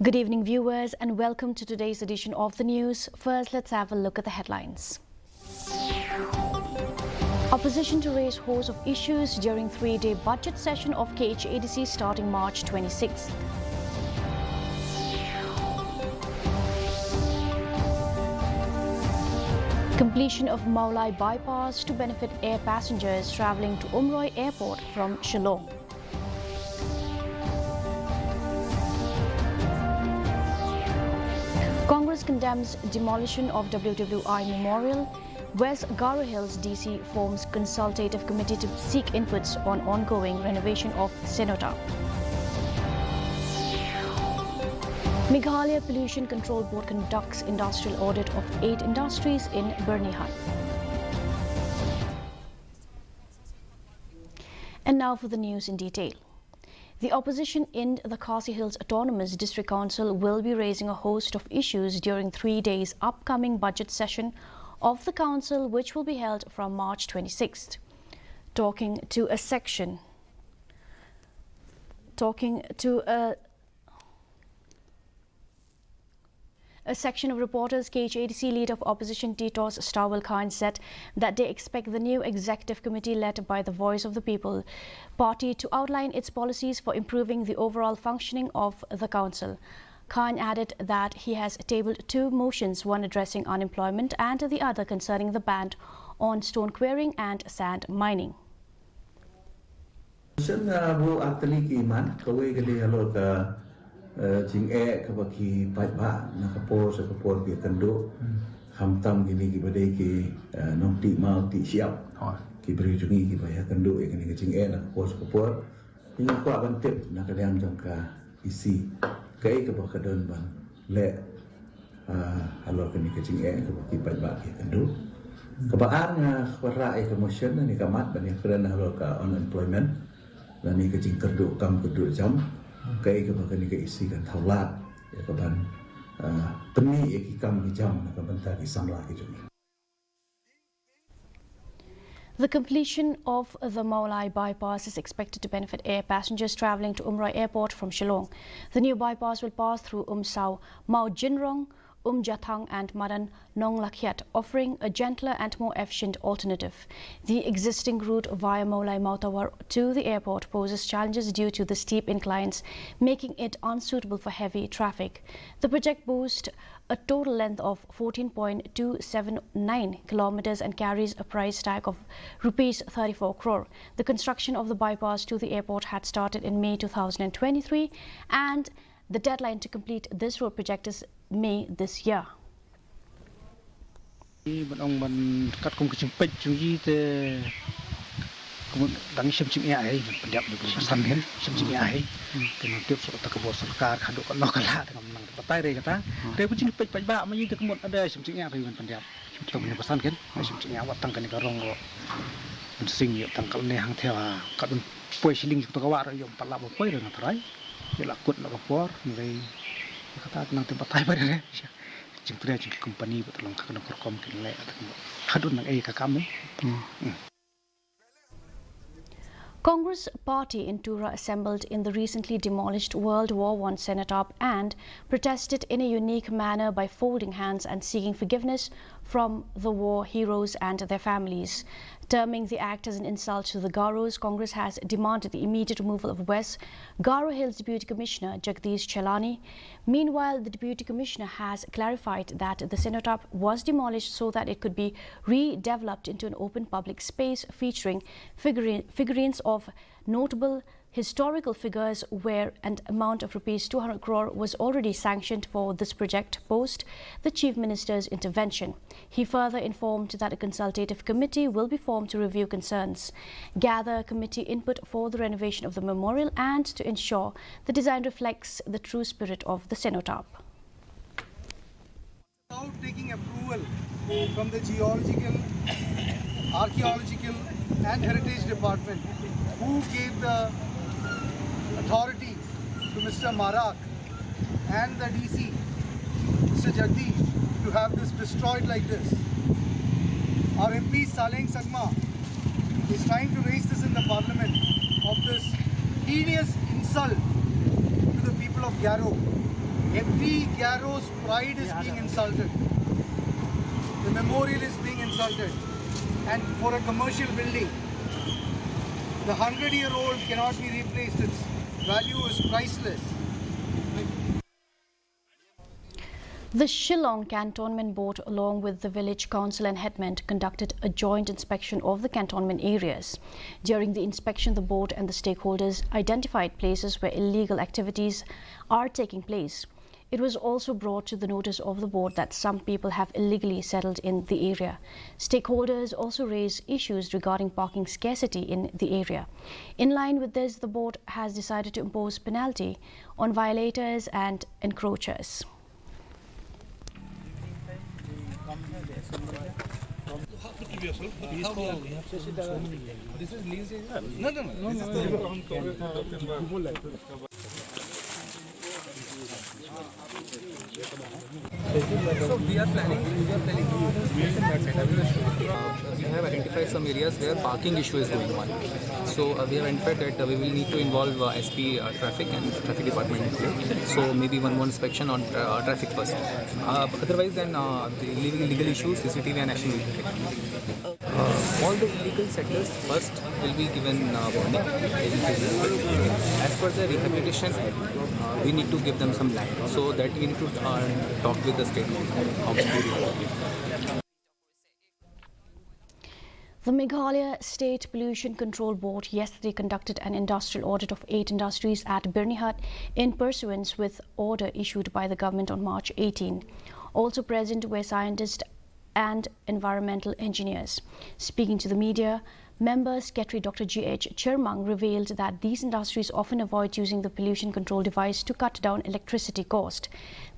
Good evening, viewers, and welcome to today's edition of the news. First, let's have a look at the headlines. Opposition to raise host of issues during three-day budget session of KHADC starting March 26th. Completion of Mawlai bypass to benefit air passengers travelling to Umroi Airport from Shillong. Congress condemns demolition of WWI Memorial. West Garo Hills DC forms consultative committee to seek inputs on ongoing renovation of cenotaph. Meghalaya Pollution Control Board conducts industrial audit of 8 industries in Birnihan. And now for the news in detail. The opposition in the Khasi Hills Autonomous District Council will be raising a host of issues during 3 days' upcoming budget session of the council, which will be held from March 26th. Talking to a section of reporters, KHADC leader of opposition Titos Stawal Khan said that they expect the new executive committee led by the Voice of the People party to outline its policies for improving the overall functioning of the council. Khan added that he has tabled 2 motions, one addressing unemployment and the other concerning the ban on stone quarrying and sand mining. Jing kabaki ba nakapor sa kapor ki kando hamtam gini ki badai ki nongti mau ti siap ki beri jungi ki baya kando kini ki jing nakapor sa kapor ini ko aban tip nakaliam jangka isi kai kabakadon ban le halor kini ki jing kabaki ba ki kando kabaan khwara ai promotion ni kamat ban kerana halor ka unemployment dan ni ki jing kerdo kam kerdo jam kai kabakani ka isi kan thaulat ya kaban peni ki kam ki jam ka banta ki samla ki jumi. The completion of the Mawlai bypass is expected to benefit air passengers travelling to Umroi Airport from Shillong. The new bypass will pass through Sao, Mao Jinrong, Jathang and Madan Nonglakiat, offering a gentler and more efficient alternative. The existing route via Mawlai Mautawar to the airport poses challenges due to the steep inclines, making it unsuitable for heavy traffic. The project boasts a total length of 14.279 kilometers and carries a price tag of rupees 34 crore. The construction of the bypass to the airport had started in May 2023 and the deadline to complete this road project is May this year. Congress party in Tura assembled in the recently demolished World War I cenotaph and protested in a unique manner by folding hands and seeking forgiveness from the war heroes and their families. Terming the act as an insult to the Garos, Congress has demanded the immediate removal of West Garo Hills Deputy Commissioner Jagdish Chelani. Meanwhile, the Deputy Commissioner has clarified that the cenotaph was demolished so that it could be redeveloped into an open public space featuring figurines of notable historical figures, where an amount of rupees 200 crore was already sanctioned for this project post the Chief Minister's intervention. He further informed that a consultative committee will be formed to review concerns, gather committee input for the renovation of the memorial and to ensure the design reflects the true spirit of the cenotaph. Without taking approval from the Geological, Archaeological and Heritage Department, who gave the authority to Mr. Marak and the DC, Mr. Jagdish, to have this destroyed like this. Our MP Saleng Sagma is trying to raise this in the parliament of this heinous insult to the people of Garo. Every Garo's pride is being insulted. The memorial is being insulted. And for a commercial building, the 100-year-old cannot be replaced. Its value is priceless. The Shillong Cantonment Board, along with the Village Council and Headman, conducted a joint inspection of the cantonment areas. During the inspection, the board and the stakeholders identified places where illegal activities are taking place. It was also brought to the notice of the board that some people have illegally settled in the area. Stakeholders also raised issues regarding parking scarcity in the area. In line with this, the board has decided to impose penalty on violators and encroachers. So we are planning we have identified some areas where parking issue is going on. So we have identified that we will need to involve SP traffic and traffic department. So maybe one more inspection on traffic first. Otherwise, then the illegal issues, CCTV and action will be taken. All the illegal settlers first will be given warning. As per the rehabilitation, we need to give them some land. So that we need to talk with the state how to do. The Meghalaya State Pollution Control Board yesterday conducted an industrial audit of 8 industries at Birnihat in pursuance with order issued by the government on March 18. Also present were scientists and environmental engineers. Speaking to the media, Member Secretary Dr. G.H. Chermang revealed that these industries often avoid using the pollution control device to cut down electricity cost.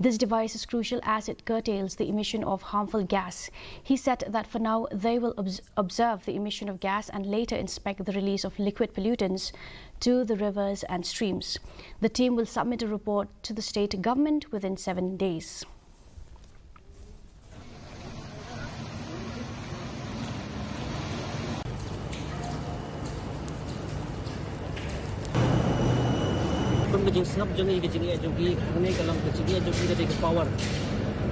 This device is crucial as it curtails the emission of harmful gas. He said that for now they will observe the emission of gas and later inspect the release of liquid pollutants to the rivers and streams. The team will submit a report to the state government within 7 days. Kejing snap jongi kejing ya jongi kene kalam kejing ya jongi dari ke power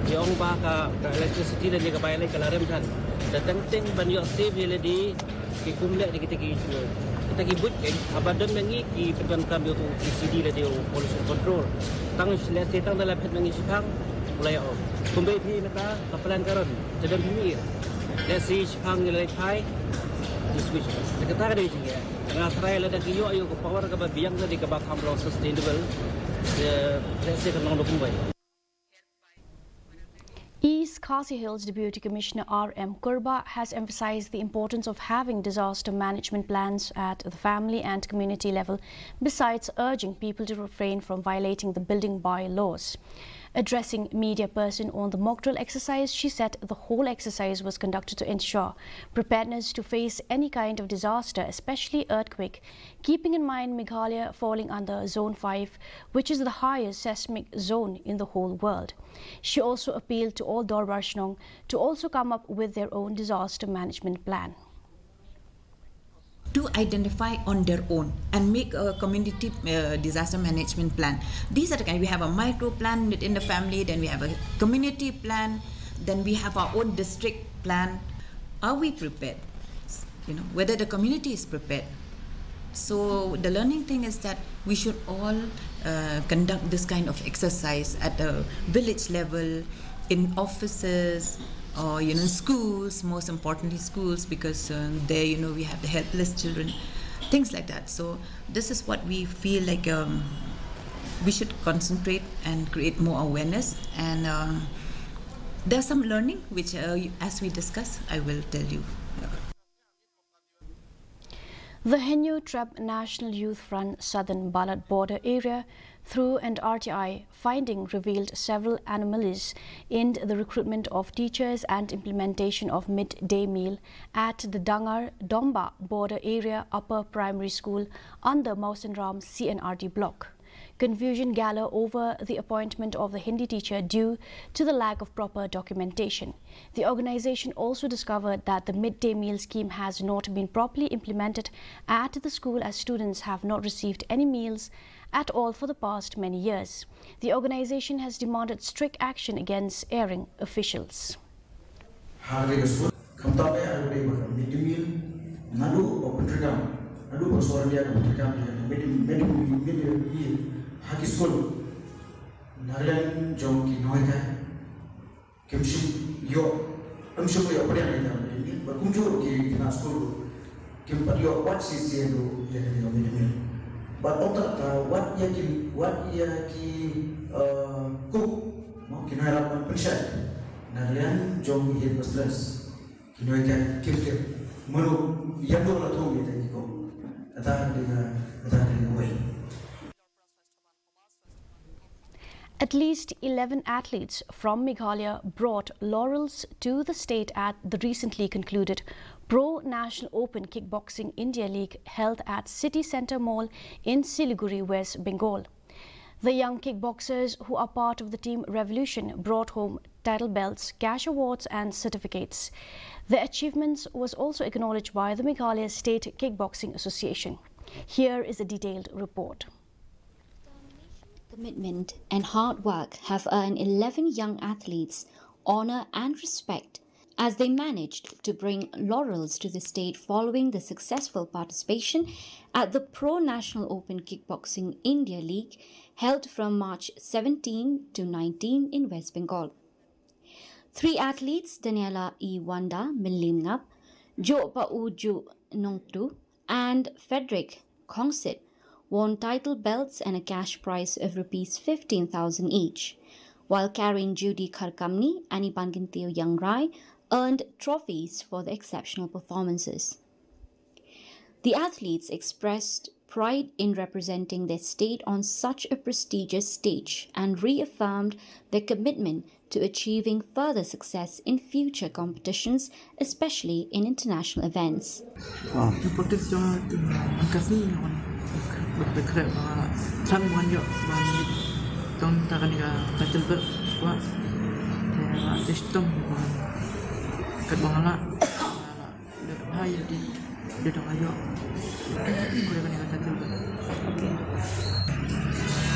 jong ba ka electricity dan juga bayar ke larem kan datang teng ban yo save ye di ki kumle di kita ki but abadan mengi ki pedan kam yo ECD le dio pollution control tang sele tang dalam pet mengi sikang mulai off kumbe thi naka kapalan karon jadam bumi le si sikang le thai switch kita ada di sini Nasrai lada kiyo ayo ko power ka ba biyang sa di ka ba kamlo sustainable let's say kanang dokumbay. East Khasi Hills Deputy Commissioner R.M. Kurba has emphasized the importance of having disaster management plans at the family and community level, besides urging people to refrain from violating the building bylaws. Addressing media person on the mock drill exercise, she said the whole exercise was conducted to ensure preparedness to face any kind of disaster, especially earthquake, keeping in mind Meghalaya falling under Zone 5, which is the highest seismic zone in the whole world. She also appealed to all Dorbarshnong to also come up with their own disaster management plan. To identify on their own and make a community disaster management plan. These are the kind. We have a micro plan within the family, then we have a community plan, then we have our own district plan. Are we prepared? You know, whether the community is prepared. So the learning thing is that we should all conduct this kind of exercise at the village level, in offices, or schools, most importantly schools, because there we have the helpless children, things like that. So this is what we feel like we should concentrate and create more awareness, and there's some learning which as we discuss I will tell you. The Henyu Treb National Youth Front Southern Balat border area through an RTI finding revealed several anomalies in the recruitment of teachers and implementation of midday meal at the Dangar Domba border area upper primary school under Mausanram CNRD block. Confusion gathered over the appointment of the Hindi teacher due to the lack of proper documentation. The organization also discovered that the midday meal scheme has not been properly implemented at the school, as students have not received any meals at all for the past many years. The organisation has demanded strict action against erring officials. But what cook mau kini harapan pensyat nagalian jom hit stress kini kan kip menu yang dua latung kita kiko kata dengan way. At least 11 athletes from Meghalaya brought laurels to the state at the recently concluded Pro National Open Kickboxing India League held at City Centre Mall in Siliguri, West Bengal. The young kickboxers who are part of the Team Revolution brought home title belts, cash awards and certificates. Their achievements was also acknowledged by the Meghalaya State Kickboxing Association. Here is a detailed report. Commitment and hard work have earned 11 young athletes honour and respect as they managed to bring laurels to the state following the successful participation at the Pro National Open Kickboxing India League held from March 17 to 19 in West Bengal. 3 athletes, Daniela E. Wanda Millimngap, Jo Pauju Nongtu and Frederick Kongsit won title belts and a cash prize of Rs 15,000 each, while Karen Judy Kharkamni and Ipanginteo Young Rai earned trophies for their exceptional performances. The athletes expressed pride in representing their state on such a prestigious stage and reaffirmed their commitment to achieving further success in future competitions, especially in international events.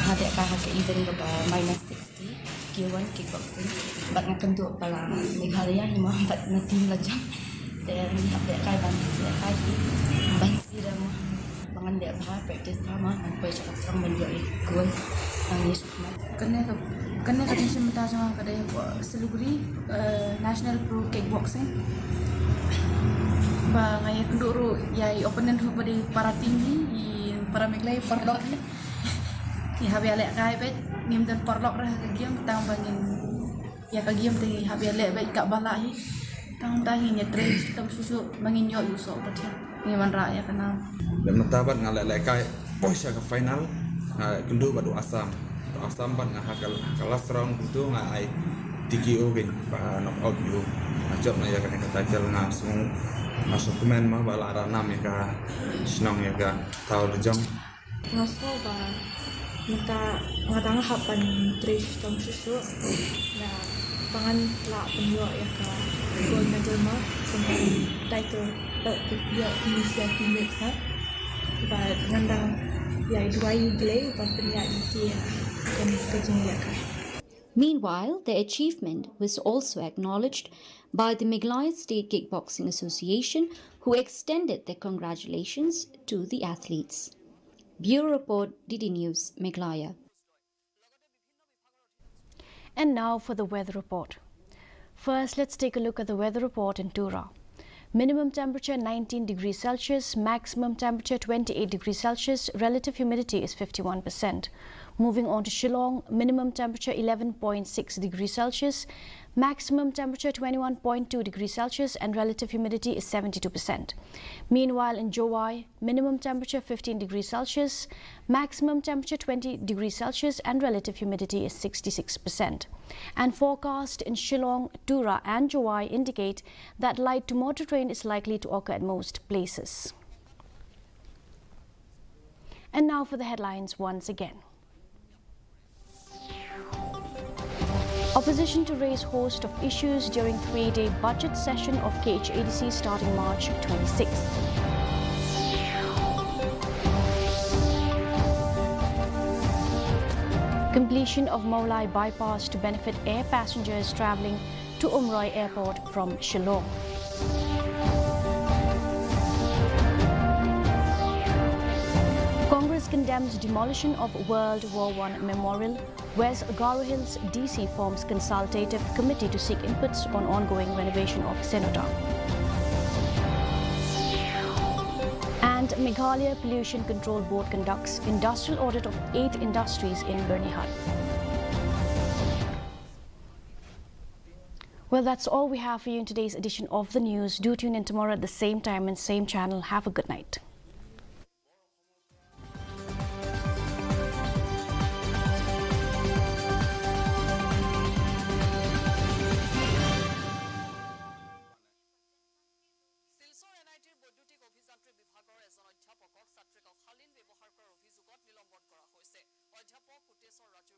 Ada kakak event ke minus 60 gear 1 kickboxing bat ngakan tu pala Meghalaya hima bat natim lajang dan ada kai ban siram bangan dia bah practice sama sampai cepat sang menjadi goal nangis kena kadang semata sama kadang Siliguri National Pro Kickboxing ba ngaya kenduru yai opponent hu pada para tinggi para Meghalaya parlok ni habi alek kai bet ngim dan parlok rah ke game tang bangin ya ke game teh habi alek bet kak balai tang tahi ni train sistem susu bangin yo usok pathian ngiman ra ya kenal dan matabat ngalek kai boys ke final kendu badu asam ban ngahakal kelas round itu ngai TKO ke ba knock out you macam na ya kan kata langsung masuk komen mah bala ranam ya ka senang ya ka tahu jong ngaso ba minta ngatang hapan train sistem susu na pangan la penyo ya ka gold medal mah sampai title ya inisiatif mereka ba ngandang ya dua play ban penyak dia kan kejengnya ka. Meanwhile, their achievement was also acknowledged by the Meghalaya State Kickboxing Association, who extended their congratulations to the athletes. Bureau Report, DD News, Meghalaya. And now for the weather report. First, let's take a look at the weather report in Tura. Minimum temperature 19 degrees Celsius, maximum temperature 28 degrees Celsius, relative humidity is 51%. Moving on to Shillong, minimum temperature 11.6 degrees Celsius, maximum temperature 21.2 degrees Celsius and relative humidity is 72%. Meanwhile in Jowai, minimum temperature 15 degrees Celsius, maximum temperature 20 degrees Celsius and relative humidity is 66%. And forecast in Shillong, Tura and Jowai indicate that light to moderate rain is likely to occur at most places. And now for the headlines once again. Opposition to raise host of issues during 3-day budget session of KHADC starting March 26th. Completion of Mawlai bypass to benefit air passengers travelling to Umroi Airport from Shillong. Congress condemns demolition of World War I Memorial. West Garo Hills DC forms consultative committee to seek inputs on ongoing renovation of cenotaph. And Meghalaya Pollution Control Board conducts industrial audit of 8 industries in Bernihal. Well, that's all we have for you in today's edition of the news. Do tune in tomorrow at the same time and same channel. Have a good night.